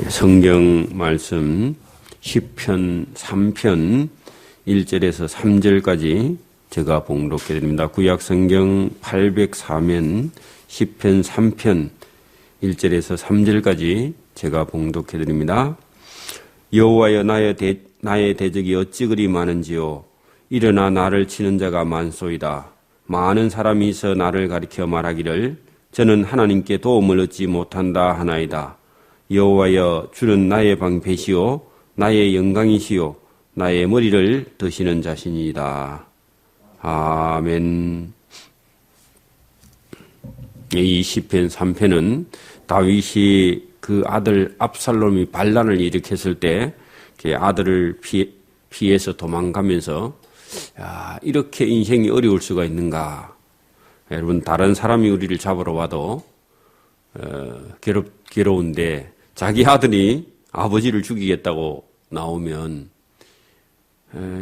성경 말씀 시편 3편 1절에서 3절까지 제가 봉독해 드립니다. 구약 성경 804면 시편 3편 1절에서 3절까지 제가 봉독해 드립니다. 여호와여 나의 대적이 어찌 그리 많은지요. 일어나 나를 치는 자가 많소이다. 많은 사람이 있어 나를 가리켜 말하기를 저는 하나님께 도움을 얻지 못한다 하나이다. 여호와여 주는 나의 방패시요 나의 영광이시요 나의 머리를 드시는 자신이다. 아멘. 이 시편 3편은 다윗이 그 아들 압살롬이 반란을 일으켰을 때 그 아들을 피해서 도망가면서 이렇게 인생이 어려울 수가 있는가. 여러분 다른 사람이 우리를 잡으러 와도 괴로운데 자기 아들이 아버지를 죽이겠다고 나오면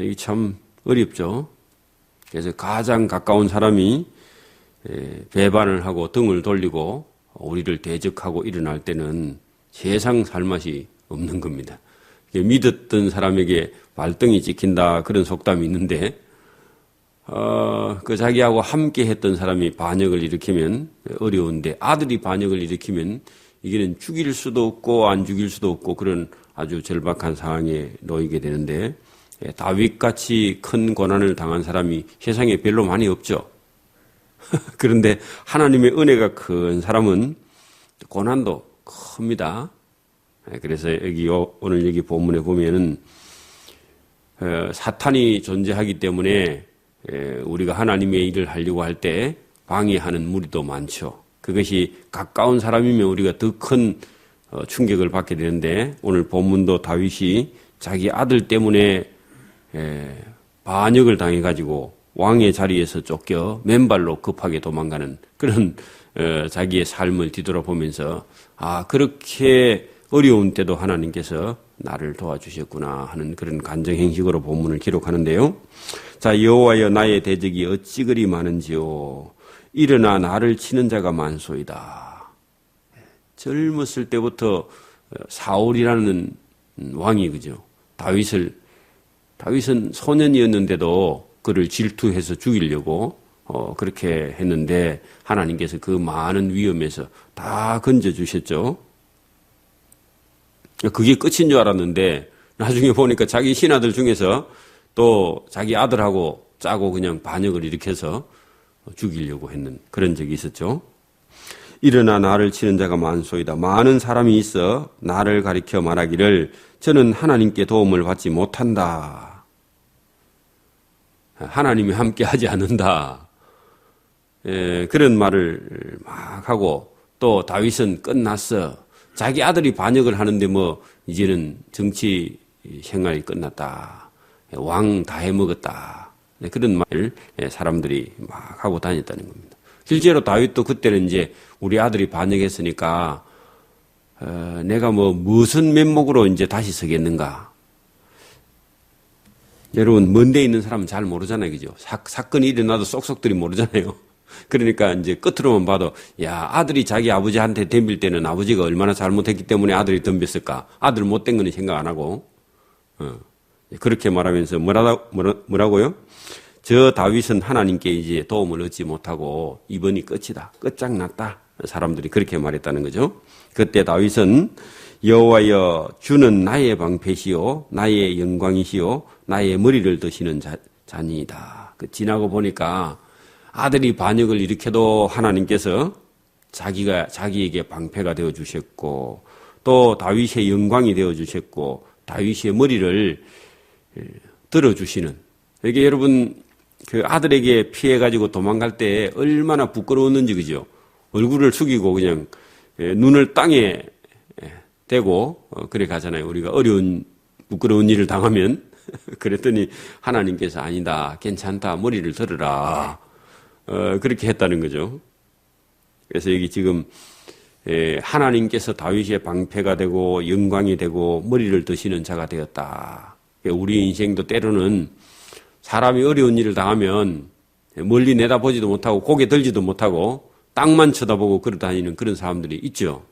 이게 참 어렵죠. 그래서 가장 가까운 사람이 배반을 하고 등을 돌리고 우리를 대적하고 일어날 때는 세상 살 맛이 없는 겁니다. 믿었던 사람에게 발등이 찍힌다 그런 속담이 있는데 그 자기하고 함께 했던 사람이 반역을 일으키면 어려운데 아들이 반역을 일으키면 이게는 죽일 수도 없고 안 죽일 수도 없고 그런 아주 절박한 상황에 놓이게 되는데 다윗같이 큰 고난을 당한 사람이 세상에 별로 많이 없죠. 그런데 하나님의 은혜가 큰 사람은 고난도 큽니다. 그래서 오늘 여기 본문에 보면은 사탄이 존재하기 때문에 우리가 하나님의 일을 하려고 할 때 방해하는 무리도 많죠. 그것이 가까운 사람이면 우리가 더 큰 충격을 받게 되는데 오늘 본문도 다윗이 자기 아들 때문에 반역을 당해가지고 왕의 자리에서 쫓겨 맨발로 급하게 도망가는 그런 자기의 삶을 뒤돌아보면서 그렇게 어려운 때도 하나님께서 나를 도와주셨구나 하는 그런 간증행식으로 본문을 기록하는데요. 자, 여호와여 나의 대적이 어찌 그리 많은지요. 일어나 나를 치는 자가 많소이다. 젊었을 때부터 사울이라는 왕이 그죠. 다윗은 소년이었는데도 그를 질투해서 죽이려고 그렇게 했는데 하나님께서 그 많은 위험에서 다 건져주셨죠. 그게 끝인 줄 알았는데 나중에 보니까 자기 신하들 중에서 또 자기 아들하고 짜고 그냥 반역을 일으켜서 죽이려고 했는 그런 적이 있었죠. 일어나 나를 치는 자가 많소이다. 많은 사람이 있어 나를 가리켜 말하기를 저는 하나님께 도움을 받지 못한다. 하나님이 함께 하지 않는다. 그런 말을 막 하고 또 다윗은 끝났어. 자기 아들이 반역을 하는데 이제는 정치 생활이 끝났다. 왕 다 해먹었다. 그런 말을 사람들이 막 하고 다녔다는 겁니다. 실제로 다윗도 그때는 이제 우리 아들이 반역했으니까 내가 무슨 면목으로 이제 다시 서겠는가. 여러분 먼 데 있는 사람은 잘 모르잖아요. 그죠? 사건이 일어나도 쏙쏙들이 모르잖아요. 그러니까 이제 끝으로만 봐도 아들이 자기 아버지한테 덤빌 때는 아버지가 얼마나 잘못했기 때문에 아들이 덤볐을까. 아들 못된 거는 생각 안 하고 그렇게 말하면서 뭐라고요? 저 다윗은 하나님께 이제 도움을 얻지 못하고 이번이 끝이다. 끝장났다. 사람들이 그렇게 말했다는 거죠. 그때 다윗은 여호와여 주는 나의 방패시요 나의 영광이시요 나의 머리를 드시는 자니이다. 지나고 보니까 아들이 반역을 일으켜도 하나님께서 자기에게 방패가 되어 주셨고 또 다윗의 영광이 되어 주셨고 다윗의 머리를 들어 주시는. 이게 여러분 그 아들에게 피해 가지고 도망갈 때 얼마나 부끄러웠는지 그죠? 얼굴을 숙이고 그냥 눈을 땅에 대고 그래 가잖아요. 우리가 어려운 부끄러운 일을 당하면 그랬더니 하나님께서 아니다. 괜찮다. 머리를 들어라. 그렇게 했다는 거죠. 그래서 여기 지금 하나님께서 다윗의 방패가 되고 영광이 되고 머리를 드시는 자가 되었다. 우리 인생도 때로는 사람이 어려운 일을 당하면 멀리 내다보지도 못하고 고개 들지도 못하고 땅만 쳐다보고 걸어다니는 그런 사람들이 있죠.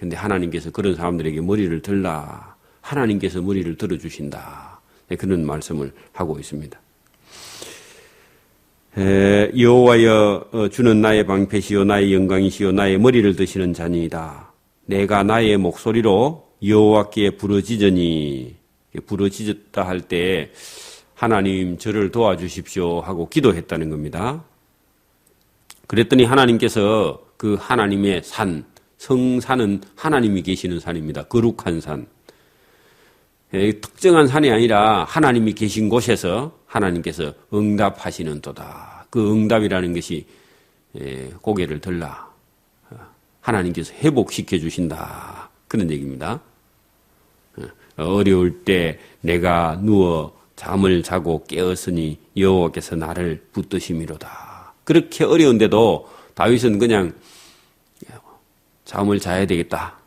근데 하나님께서 그런 사람들에게 머리를 들라. 하나님께서 머리를 들어주신다. 그런 말씀을 하고 있습니다. 여호와여 주는 나의 방패시요 나의 영광이시요 나의 머리를 드시는 자니이다. 내가 나의 목소리로 여호와께 부르짖으니, 부르짖었다 할 때 하나님 저를 도와주십시오 하고 기도했다는 겁니다. 그랬더니 하나님께서 그 하나님의 산, 성산은 하나님이 계시는 산입니다. 거룩한 산. 특정한 산이 아니라 하나님이 계신 곳에서 하나님께서 응답하시는 도다. 그 응답이라는 것이 고개를 들라. 하나님께서 회복시켜 주신다. 그런 얘기입니다. 어려울 때 내가 누워 잠을 자고 깨었으니 여호와께서 나를 붙드심이로다. 그렇게 어려운데도 다윗은 그냥 잠을 자야 되겠다.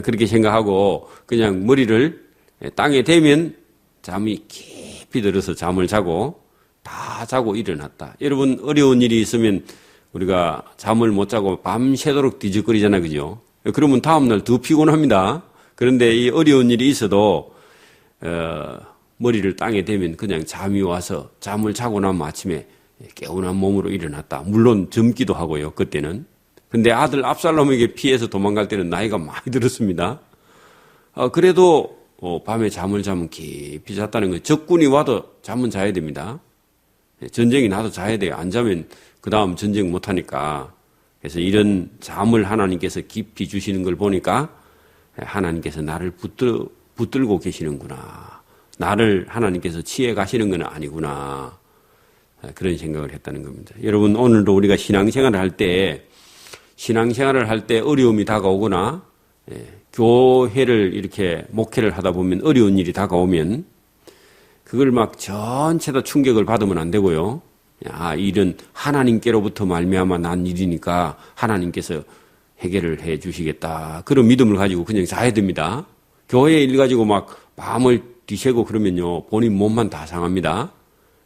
그렇게 생각하고 그냥 머리를 땅에 대면 잠이 깊이 들어서 잠을 자고 다 자고 일어났다. 여러분 어려운 일이 있으면 우리가 잠을 못 자고 밤새도록 뒤적거리잖아요. 그죠? 그러면 다음날 더 피곤합니다. 그런데 이 어려운 일이 있어도 머리를 땅에 대면 그냥 잠이 와서 잠을 자고 나면 아침에 개운한 몸으로 일어났다. 물론 젊기도 하고요. 그때는. 근데 아들 압살롬에게 피해서 도망갈 때는 나이가 많이 들었습니다. 그래도 밤에 잠을 자면 깊이 잤다는 거예요. 적군이 와도 잠은 자야 됩니다. 전쟁이 나도 자야 돼요. 안 자면 그 다음 전쟁 못하니까. 그래서 이런 잠을 하나님께서 깊이 주시는 걸 보니까 하나님께서 나를 붙들고 계시는구나. 나를 하나님께서 치해 가시는 건 아니구나. 그런 생각을 했다는 겁니다. 여러분 오늘도 우리가 신앙생활을 할 때 어려움이 다가오거나 교회를 이렇게 목회를 하다 보면 어려운 일이 다가오면 그걸 막 전체 다 충격을 받으면 안 되고요. 일은 하나님께로부터 말미암아 난 일이니까 하나님께서 해결을 해 주시겠다. 그런 믿음을 가지고 그냥 자야 됩니다. 교회 일 가지고 막 밤을 뒤새고 그러면요. 본인 몸만 다 상합니다.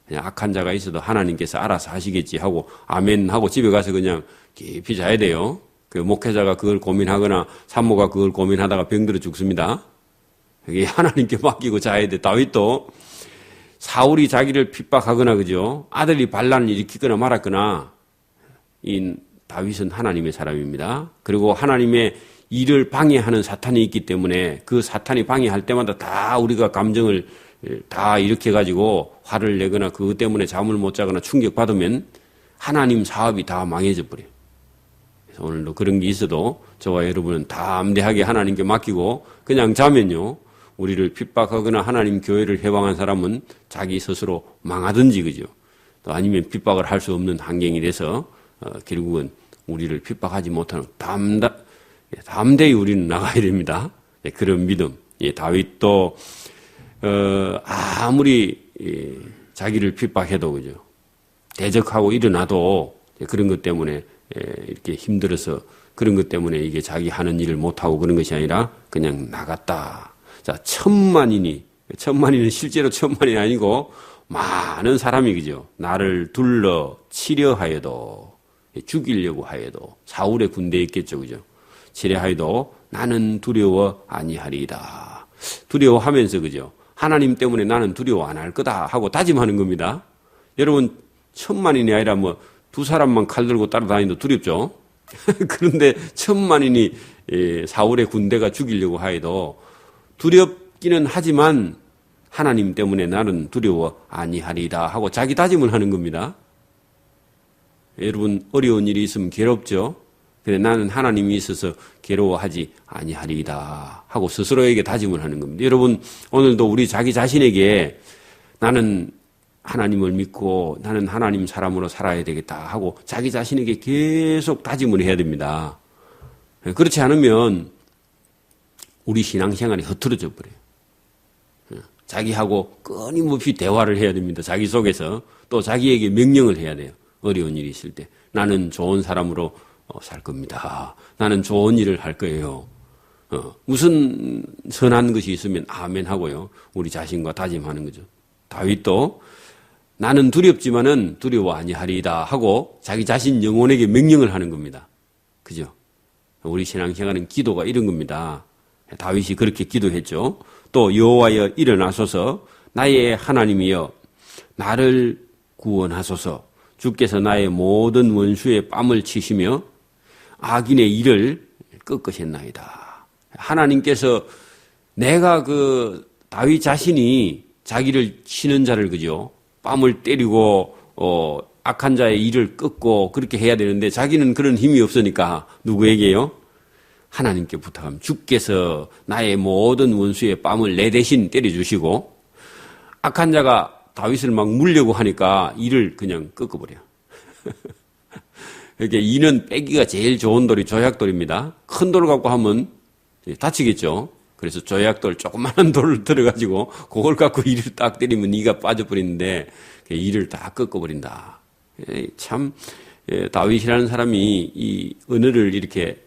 그냥 악한 자가 있어도 하나님께서 알아서 하시겠지 하고 아멘 하고 집에 가서 그냥 깊이 자야 돼요. 그 목회자가 그걸 고민하거나 산모가 그걸 고민하다가 병들어 죽습니다. 이게 하나님께 맡기고 자야 돼. 다윗도 사울이 자기를 핍박하거나 그죠? 아들이 반란을 일으키거나 말았거나 이 다윗은 하나님의 사람입니다. 그리고 하나님의 일을 방해하는 사탄이 있기 때문에 그 사탄이 방해할 때마다 다 우리가 감정을 다 일으켜가지고 화를 내거나 그것 때문에 잠을 못 자거나 충격받으면 하나님 사업이 다 망해져 버려요. 그래서 오늘도 그런 게 있어도 저와 여러분은 담대하게 하나님께 맡기고 그냥 자면요. 우리를 핍박하거나 하나님 교회를 해방한 사람은 자기 스스로 망하든지 그죠. 또 아니면 핍박을 할 수 없는 환경이 돼서 결국은 우리를 핍박하지 못하는 담대히 우리는 나가야 됩니다. 그런 믿음. 다윗도 아무리 자기를 핍박해도 그죠. 대적하고 일어나도 그런 것 때문에 이렇게 힘들어서 그런 것 때문에 이게 자기 하는 일을 못하고 그런 것이 아니라 그냥 나갔다. 자, 천만인은 실제로 천만이 아니고 많은 사람이 그죠. 나를 둘러 치려 하여도 죽이려고 하여도 사울의 군대에 있겠죠. 그죠. 치려 하여도 나는 두려워 아니하리이다. 두려워하면서 그죠. 하나님 때문에 나는 두려워 안 할 거다 하고 다짐하는 겁니다. 여러분 천만인이 아니라 뭐 두 사람만 칼 들고 따라다니도 두렵죠. 그런데 천만인이 사울의 군대가 죽이려고 하여도 두렵기는 하지만 하나님 때문에 나는 두려워 아니하리이다 하고 자기 다짐을 하는 겁니다. 여러분 어려운 일이 있으면 괴롭죠. 그래 나는 하나님이 있어서 괴로워하지 아니하리이다 하고 스스로에게 다짐을 하는 겁니다. 여러분 오늘도 우리 자기 자신에게 나는 하나님을 믿고 나는 하나님 사람으로 살아야 되겠다 하고 자기 자신에게 계속 다짐을 해야 됩니다. 그렇지 않으면 우리 신앙생활이 흐트러져 버려요. 자기하고 끊임없이 대화를 해야 됩니다. 자기 속에서 또 자기에게 명령을 해야 돼요. 어려운 일이 있을 때 나는 좋은 사람으로 살 겁니다. 나는 좋은 일을 할 거예요. 무슨 선한 것이 있으면 아멘 하고요. 우리 자신과 다짐하는 거죠. 다윗도 나는 두렵지만은 두려워 아니하리이다 하고 자기 자신 영혼에게 명령을 하는 겁니다. 그죠? 우리 신앙생활은 기도가 이런 겁니다. 다윗이 그렇게 기도했죠. 또 여호와여 일어나소서 나의 하나님이여 나를 구원하소서 주께서 나의 모든 원수의 뺨을 치시며 악인의 일을 꺾으셨나이다. 하나님께서 내가 그 다윗 자신이 자기를 치는 자를 그죠 뺨을 때리고 악한 자의 일을 꺾고 그렇게 해야 되는데 자기는 그런 힘이 없으니까 누구에게요? 하나님께 부탁하면 주께서 나의 모든 원수의 뺨을 내 대신 때려주시고 악한 자가 다윗을 막 물려고 하니까 이를 그냥 꺾어버려. 이렇게 이는 빼기가 제일 좋은 돌이 조약돌입니다. 큰 돌 갖고 하면 다치겠죠. 그래서 조약돌 조그마한 돌을 들어가지고 그걸 갖고 이를 딱 때리면 이가 빠져버리는데 이를 다 꺾어버린다. 참 다윗이라는 사람이 이 언어를 이렇게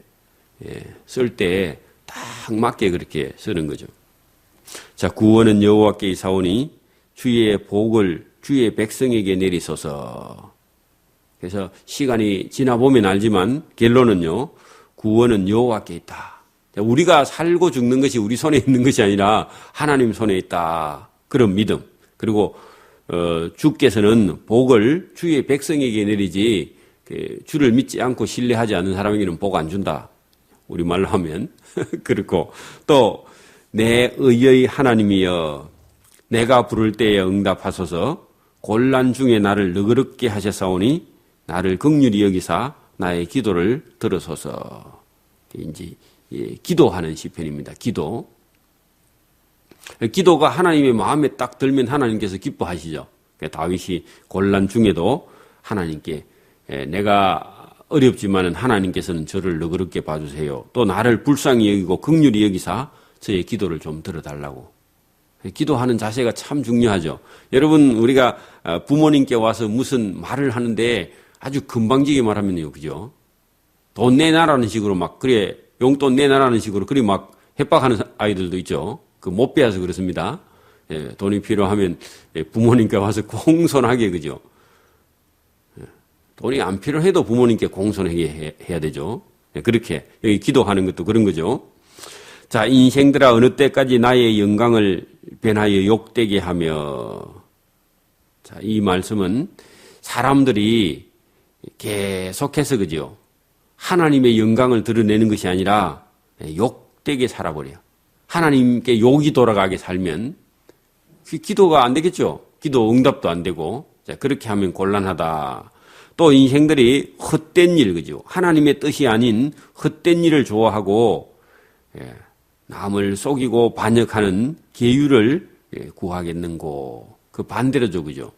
쓸 때 딱 맞게 그렇게 쓰는 거죠. 자, 구원은 여호와께 사오니 주의 복을 주의 백성에게 내리소서. 그래서 시간이 지나보면 알지만 결론은요. 구원은 여호와께 있다. 우리가 살고 죽는 것이 우리 손에 있는 것이 아니라 하나님 손에 있다. 그런 믿음. 그리고 주께서는 복을 주의 백성에게 내리지 주를 믿지 않고 신뢰하지 않는 사람에게는 복 안 준다. 우리말로 하면 그렇고 또 내 의의 하나님이여 내가 부를 때에 응답하소서 곤란 중에 나를 너그럽게 하셨사오니 나를 긍휼히 여기사 나의 기도를 들으소서. 이제 기도하는 시편입니다. 기도가 하나님의 마음에 딱 들면 하나님께서 기뻐하시죠. 다윗이 곤란 중에도 하나님께 내가 어렵지만은 하나님께서는 저를 너그럽게 봐주세요. 또 나를 불쌍히 여기고 긍휼히 여기사 저의 기도를 좀 들어달라고. 기도하는 자세가 참 중요하죠. 여러분 우리가 부모님께 와서 무슨 말을 하는데 아주 금방지게 말하면요, 그죠? 돈 내놔라는 식으로 막 그래 용돈 내놔라는 식으로 그래 막 협박하는 아이들도 있죠. 그 못 배워서 그렇습니다. 돈이 필요하면 부모님께 와서 공손하게 그죠? 돈이 안 필요해도 부모님께 공손하게 해야 되죠. 그렇게 여기 기도하는 것도 그런 거죠. 자, 인생들아 어느 때까지 나의 영광을 변하여 욕되게 하며. 자, 이 말씀은 사람들이 계속해서 그죠. 하나님의 영광을 드러내는 것이 아니라 욕되게 살아버려요. 하나님께 욕이 돌아가게 살면 기도가 안 되겠죠. 기도 응답도 안 되고. 자, 그렇게 하면 곤란하다. 또 인생들이 헛된 일, 그죠. 하나님의 뜻이 아닌 헛된 일을 좋아하고 남을 속이고 반역하는 계율을 구하겠는고. 그 반대로죠, 그죠.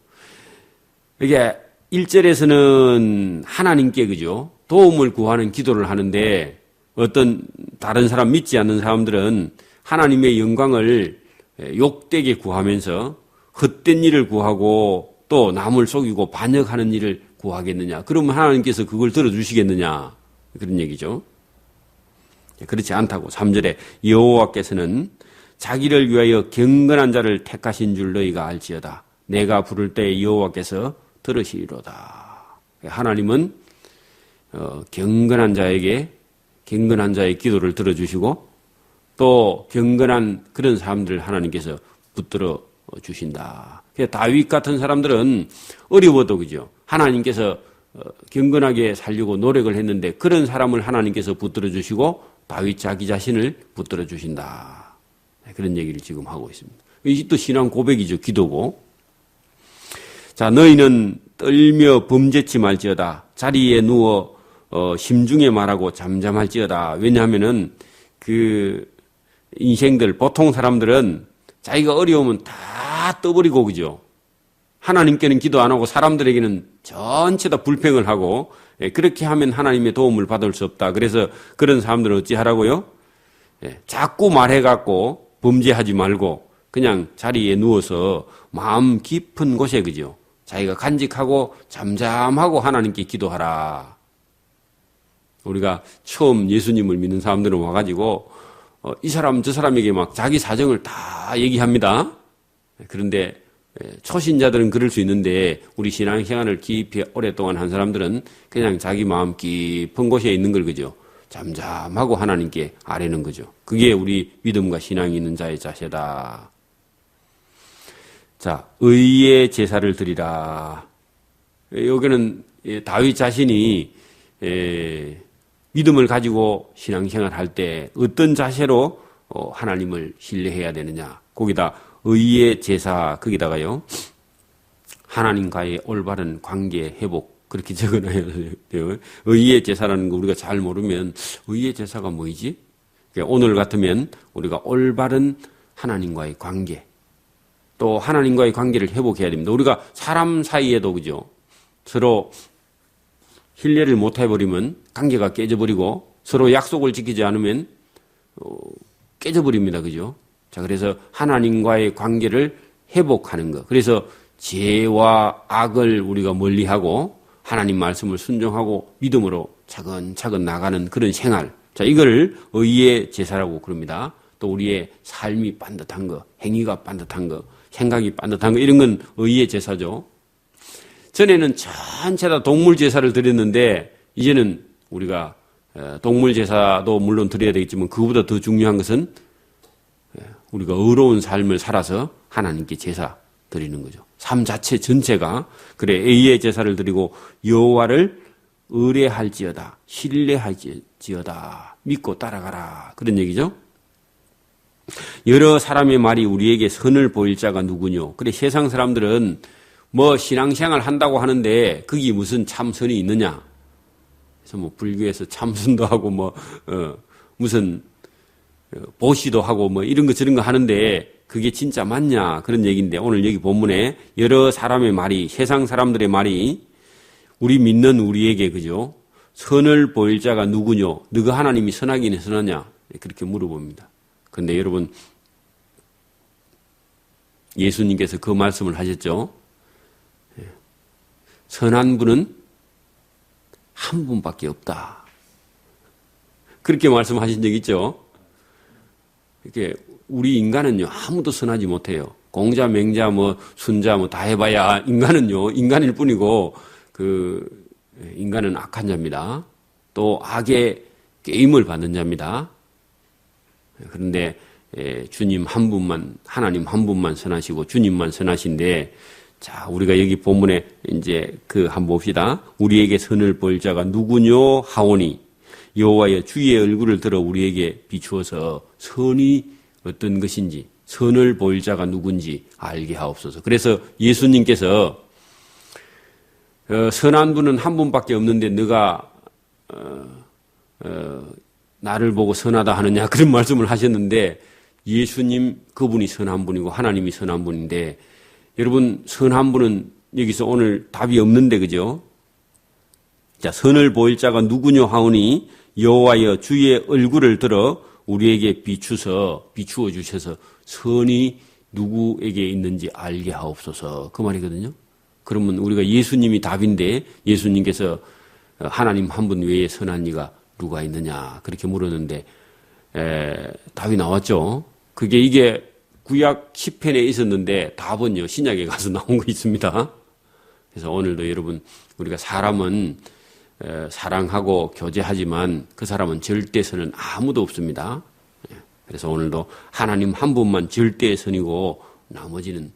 이게 1절에서는 하나님께 그죠. 도움을 구하는 기도를 하는데 어떤 다른 사람 믿지 않는 사람들은 하나님의 영광을 욕되게 구하면서 헛된 일을 구하고 또 남을 속이고 반역하는 일을 구하겠느냐. 그러면 하나님께서 그걸 들어주시겠느냐. 그런 얘기죠. 그렇지 않다고. 3절에 여호와께서는 자기를 위하여 경건한 자를 택하신 줄 너희가 알지어다. 내가 부를 때 여호와께서 들으시리로다. 하나님은 경건한 자에게 경건한 자의 기도를 들어주시고 또 경건한 그런 사람들을 하나님께서 붙들어 주신다. 다윗 같은 사람들은 어려워도 그죠. 하나님께서 경건하게 살려고 노력을 했는데 그런 사람을 하나님께서 붙들어 주시고 다윗 자기 자신을 붙들어 주신다. 그런 얘기를 지금 하고 있습니다. 이것도 신앙 고백이죠. 기도고. 자, 너희는 떨며 범죄치 말지어다. 자리에 누워 심중에 말하고 잠잠할지어다. 왜냐하면은 그 인생들 보통 사람들은 자기가 어려우면 다 떠버리고 그죠. 하나님께는 기도 안 하고 사람들에게는 전체 다 불평을 하고 그렇게 하면 하나님의 도움을 받을 수 없다. 그래서 그런 사람들은 어찌 하라고요? 자꾸 말해갖고 범죄하지 말고 그냥 자리에 누워서 마음 깊은 곳에 그죠. 자기가 간직하고 잠잠하고 하나님께 기도하라. 우리가 처음 예수님을 믿는 사람들은 와가지고 이 사람 저 사람에게 막 자기 사정을 다 얘기합니다. 그런데 초신자들은 그럴 수 있는데 우리 신앙생활을 깊이 오랫동안 한 사람들은 그냥 자기 마음 깊은 곳에 있는 걸 그죠. 잠잠하고 하나님께 아뢰는 거죠. 그게 우리 믿음과 신앙이 있는 자의 자세다. 자, 의의 제사를 드리라. 여기는 다윗 자신이 믿음을 가지고 신앙생활 할 때 어떤 자세로 하나님을 신뢰해야 되느냐. 거기다 의의 제사, 거기다가요, 하나님과의 올바른 관계 회복, 그렇게 적어놔야 돼요. 의의 제사라는 거 우리가 잘 모르면 의의 제사가 뭐이지? 오늘 같으면 우리가 올바른 하나님과의 관계, 또 하나님과의 관계를 회복해야 됩니다. 우리가 사람 사이에도, 그죠? 서로 신뢰를 못 해버리면 관계가 깨져버리고, 서로 약속을 지키지 않으면 깨져버립니다. 그죠? 자, 그래서 하나님과의 관계를 회복하는 것. 그래서 죄와 악을 우리가 멀리하고 하나님 말씀을 순종하고 믿음으로 차근차근 나가는 그런 생활. 자, 이걸 의의 제사라고 그럽니다. 또 우리의 삶이 반듯한 거, 행위가 반듯한 거, 생각이 반듯한 거, 이런 건 의의 제사죠. 전에는 전체 다 동물 제사를 드렸는데 이제는 우리가 동물 제사도 물론 드려야 되겠지만 그거보다 더 중요한 것은 우리가 의로운 삶을 살아서 하나님께 제사 드리는 거죠. 삶 자체 전체가 그래 의의 제사를 드리고 여호와를 의뢰할지어다, 신뢰할지어다, 믿고 따라가라, 그런 얘기죠. 여러 사람의 말이 우리에게 선을 보일 자가 누구뇨. 그래 세상 사람들은 뭐 신앙생활 한다고 하는데 그게 무슨 참선이 있느냐. 그래서 뭐 불교에서 참선도 하고 뭐 무슨 보시도 하고 뭐 이런 거 저런 거 하는데 그게 진짜 맞냐, 그런 얘기인데, 오늘 여기 본문에 여러 사람의 말이, 세상 사람들의 말이 우리 믿는 우리에게, 그죠? 선을 보일 자가 누구뇨? 너가 하나님이 선하긴 선하냐? 그렇게 물어봅니다. 그런데 여러분, 예수님께서 그 말씀을 하셨죠. 선한 분은 한 분밖에 없다. 그렇게 말씀하신 적 있죠? 이렇게 우리 인간은요, 아무도 선하지 못해요. 공자, 맹자, 뭐 순자, 뭐 다 해봐야 인간은요, 인간일 뿐이고, 인간은 악한 자입니다. 또 악의 게임을 받는 자입니다. 그런데 주님 한 분만, 하나님 한 분만 선하시고 주님만 선하신데, 자, 우리가 여기 본문에 이제 한번 봅시다. 우리에게 선을 보일 자가 누구뇨 하오니 여호와여 주의 얼굴을 들어 우리에게 비추어서 선이 어떤 것인지, 선을 보일 자가 누군지 알게 하옵소서. 그래서 예수님께서 선한 분은 한 분밖에 없는데 너가 나를 보고 선하다 하느냐, 그런 말씀을 하셨는데, 예수님 그분이 선한 분이고 하나님이 선한 분인데, 여러분 선한 분은 여기서 오늘 답이 없는데, 그죠? 자, 선을 보일 자가 누구뇨 하오니 여호와여 주의 얼굴을 들어 우리에게 비추어 주셔서 선이 누구에게 있는지 알게 하옵소서, 그 말이거든요. 그러면 우리가 예수님이 답인데, 예수님께서 하나님 한 분 외에 선한 이가 누가 있느냐 그렇게 물었는데 답이 나왔죠. 이게 구약 10편에 있었는데 답은요 신약에 가서 나온 거 있습니다. 그래서 오늘도 여러분, 우리가 사람은 사랑하고 교제하지만 그 사람은 절대선은 아무도 없습니다. 그래서 오늘도 하나님 한 분만 절대의 선이고 나머지는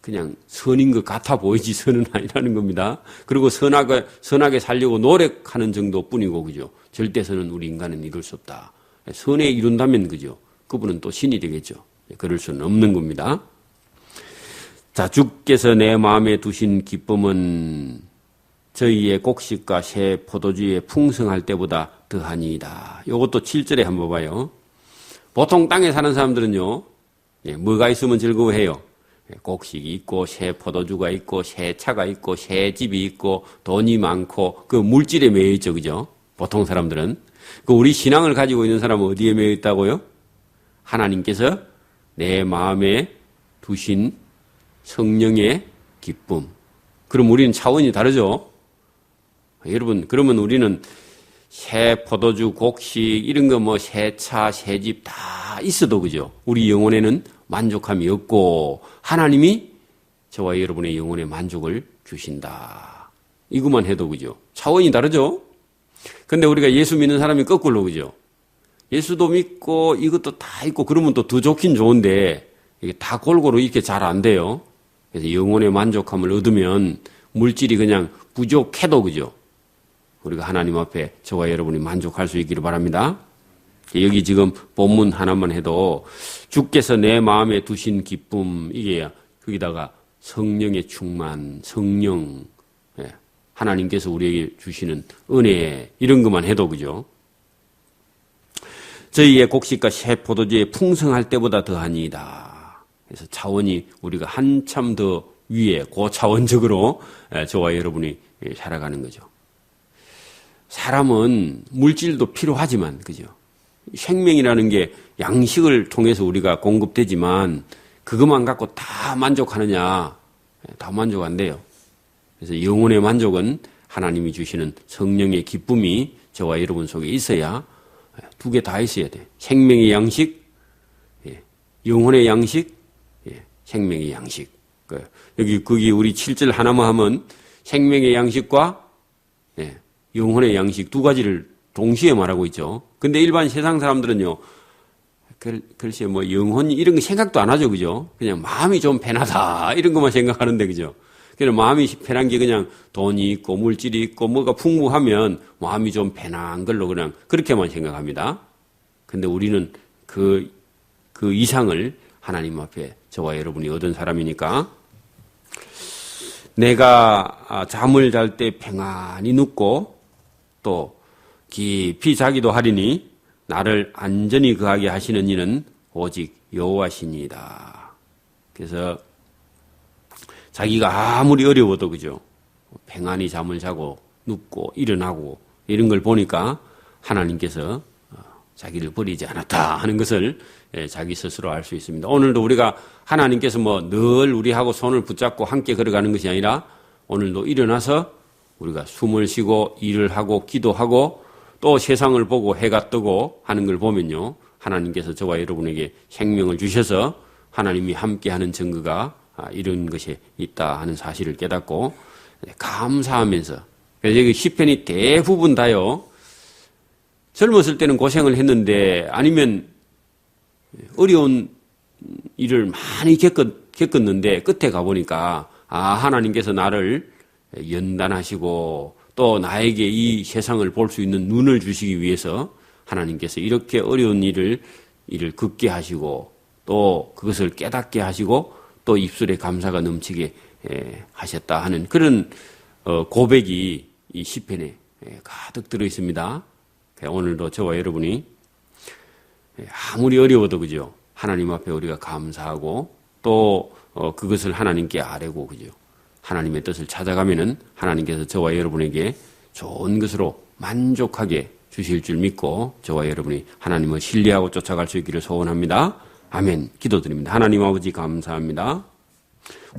그냥 선인 것 같아 보이지 선은 아니라는 겁니다. 그리고 선하게 살려고 노력하는 정도뿐이고, 그죠? 절대선은 우리 인간은 이룰 수 없다. 선에 이룬다면, 그죠? 그분은 또 신이 되겠죠. 그럴 수는 없는 겁니다. 자, 주께서 내 마음에 두신 기쁨은 저희의 곡식과 새 포도주에 풍성할 때보다 더하니이다. 이것도 7절에 한번 봐요. 보통 땅에 사는 사람들은요, 뭐가 있으면 즐거워해요? 곡식이 있고 새 포도주가 있고 새 차가 있고 새 집이 있고 돈이 많고 그 물질에 매여 있죠, 그죠? 보통 사람들은. 우리 신앙을 가지고 있는 사람은 어디에 매여 있다고요? 하나님께서 내 마음에 두신 성령의 기쁨. 그럼 우리는 차원이 다르죠? 여러분, 그러면 우리는 새 포도주, 곡식, 이런 거 뭐 새 차, 새 집 다 있어도, 그죠? 우리 영혼에는 만족함이 없고 하나님이 저와 여러분의 영혼에 만족을 주신다. 이것만 해도, 그죠? 차원이 다르죠? 근데 우리가 예수 믿는 사람이 거꾸로 그죠? 예수도 믿고 이것도 다 있고 그러면 또 더 좋긴 좋은데 이게 다 골고루 이렇게 잘 안 돼요. 그래서 영혼의 만족함을 얻으면 물질이 그냥 부족해도 그죠? 우리가 하나님 앞에 저와 여러분이 만족할 수 있기를 바랍니다. 여기 지금 본문 하나만 해도 주께서 내 마음에 두신 기쁨 이게 거기다가 성령의 충만, 성령, 하나님께서 우리에게 주시는 은혜 이런 것만 해도 그죠? 저희의 곡식과 새 포도주에 풍성할 때보다 더하니이다. 그래서 차원이 우리가 한참 더 위에 고차원적으로 저와 여러분이 살아가는 거죠. 사람은 물질도 필요하지만 그죠? 생명이라는 게 양식을 통해서 우리가 공급되지만 그것만 갖고 다 만족하느냐? 다 만족 안 돼요. 그래서 영혼의 만족은 하나님이 주시는 성령의 기쁨이 저와 여러분 속에 있어야 두 개 다 있어야 돼. 생명의 양식, 영혼의 양식, 생명의 양식. 거기 우리 7절 하나만 하면 생명의 양식과 영혼의 양식 두 가지를 동시에 말하고 있죠. 근데 일반 세상 사람들은요, 글쎄 뭐 영혼 이런 거 생각도 안 하죠, 그죠? 그냥 마음이 좀 편하다 이런 것만 생각하는데 그죠? 그냥 마음이 편한 게 그냥 돈이 있고 물질이 있고 뭐가 풍부하면 마음이 좀 편한 걸로 그냥 그렇게만 생각합니다. 근데 우리는 그 이상을 하나님 앞에 저와 여러분이 얻은 사람이니까 내가 잠을 잘 때 평안히 눕고 또 깊이 자기도 하리니 나를 안전히 거하게 하시는 이는 오직 여호와시니이다. 그래서 자기가 아무리 어려워도 그죠? 평안히 잠을 자고 눕고 일어나고 이런 걸 보니까 하나님께서 자기를 버리지 않았다 하는 것을 자기 스스로 알 수 있습니다. 오늘도 우리가 하나님께서 뭐 늘 우리하고 손을 붙잡고 함께 걸어가는 것이 아니라 오늘도 일어나서 우리가 숨을 쉬고 일을 하고 기도하고 또 세상을 보고 해가 뜨고 하는 걸 보면요. 하나님께서 저와 여러분에게 생명을 주셔서 하나님이 함께하는 증거가 이런 것이 있다 하는 사실을 깨닫고 감사하면서 그래서 여기 시편이 대부분 다요. 젊었을 때는 고생을 했는데 아니면 어려운 일을 많이 겪었는데 끝에 가보니까 하나님께서 나를 연단하시고 또 나에게 이 세상을 볼 수 있는 눈을 주시기 위해서 하나님께서 이렇게 어려운 일을 겪게 하시고 또 그것을 깨닫게 하시고 또 입술에 감사가 넘치게 하셨다 하는 그런 고백이 이 시편에 가득 들어 있습니다. 오늘도 저와 여러분이 아무리 어려워도 그죠? 하나님 앞에 우리가 감사하고 또 그것을 하나님께 아뢰고 그죠? 하나님의 뜻을 찾아가면은 하나님께서 저와 여러분에게 좋은 것으로 만족하게 주실 줄 믿고 저와 여러분이 하나님을 신뢰하고 쫓아갈 수 있기를 소원합니다. 아멘. 기도드립니다. 하나님 아버지 감사합니다.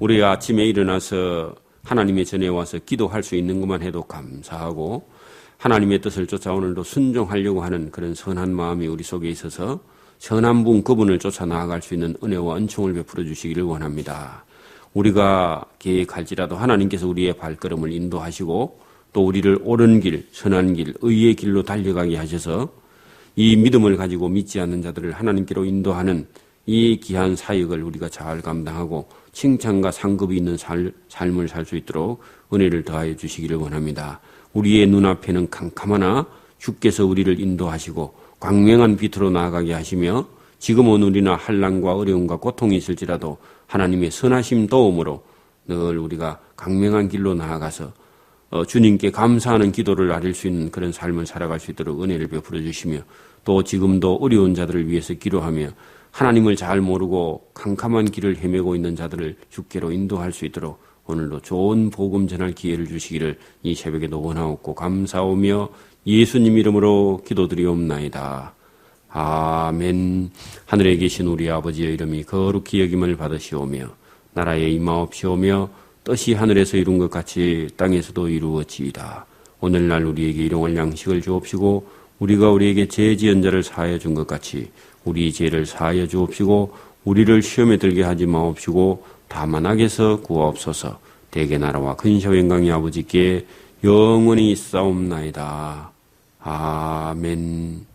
우리가 아침에 일어나서 하나님의 전에 와서 기도할 수 있는 것만 해도 감사하고 하나님의 뜻을 쫓아 오늘도 순종하려고 하는 그런 선한 마음이 우리 속에 있어서 선한 분 그분을 쫓아 나아갈 수 있는 은혜와 은총을 베풀어 주시기를 원합니다. 우리가 계획할지라도 하나님께서 우리의 발걸음을 인도하시고 또 우리를 옳은 길, 선한 길, 의의 길로 달려가게 하셔서 이 믿음을 가지고 믿지 않는 자들을 하나님께로 인도하는 이 귀한 사역을 우리가 잘 감당하고 칭찬과 상급이 있는 삶을 살 수 있도록 은혜를 더하여 주시기를 원합니다. 우리의 눈앞에는 캄캄하나 주께서 우리를 인도하시고 광명한 빛으로 나아가게 하시며 지금은 우리나 환난과 어려움과 고통이 있을지라도 하나님의 선하심 도움으로 늘 우리가 광명한 길로 나아가서 주님께 감사하는 기도를 아릴 수 있는 그런 삶을 살아갈 수 있도록 은혜를 베풀어 주시며 또 지금도 어려운 자들을 위해서 기도하며 하나님을 잘 모르고 캄캄한 길을 헤매고 있는 자들을 주께로 인도할 수 있도록 오늘도 좋은 복음 전할 기회를 주시기를 이 새벽에도 원하옵고 감사오며 예수님 이름으로 기도드리옵나이다. 아멘. 하늘에 계신 우리 아버지의 이름이 거룩히 여김을 받으시오며 나라에 임하옵시오며 뜻이 하늘에서 이룬 것 같이 땅에서도 이루어지이다. 오늘날 우리에게 일용할 양식을 주옵시고 우리가 우리에게 죄 지은 자를 사하여 준 것 같이 우리 죄를 사하여 주옵시고 우리를 시험에 들게 하지 마옵시고 다만 악에서 구하옵소서. 대개 나라와 근샤 영광의 아버지께 영원히 싸움나이다. 아멘.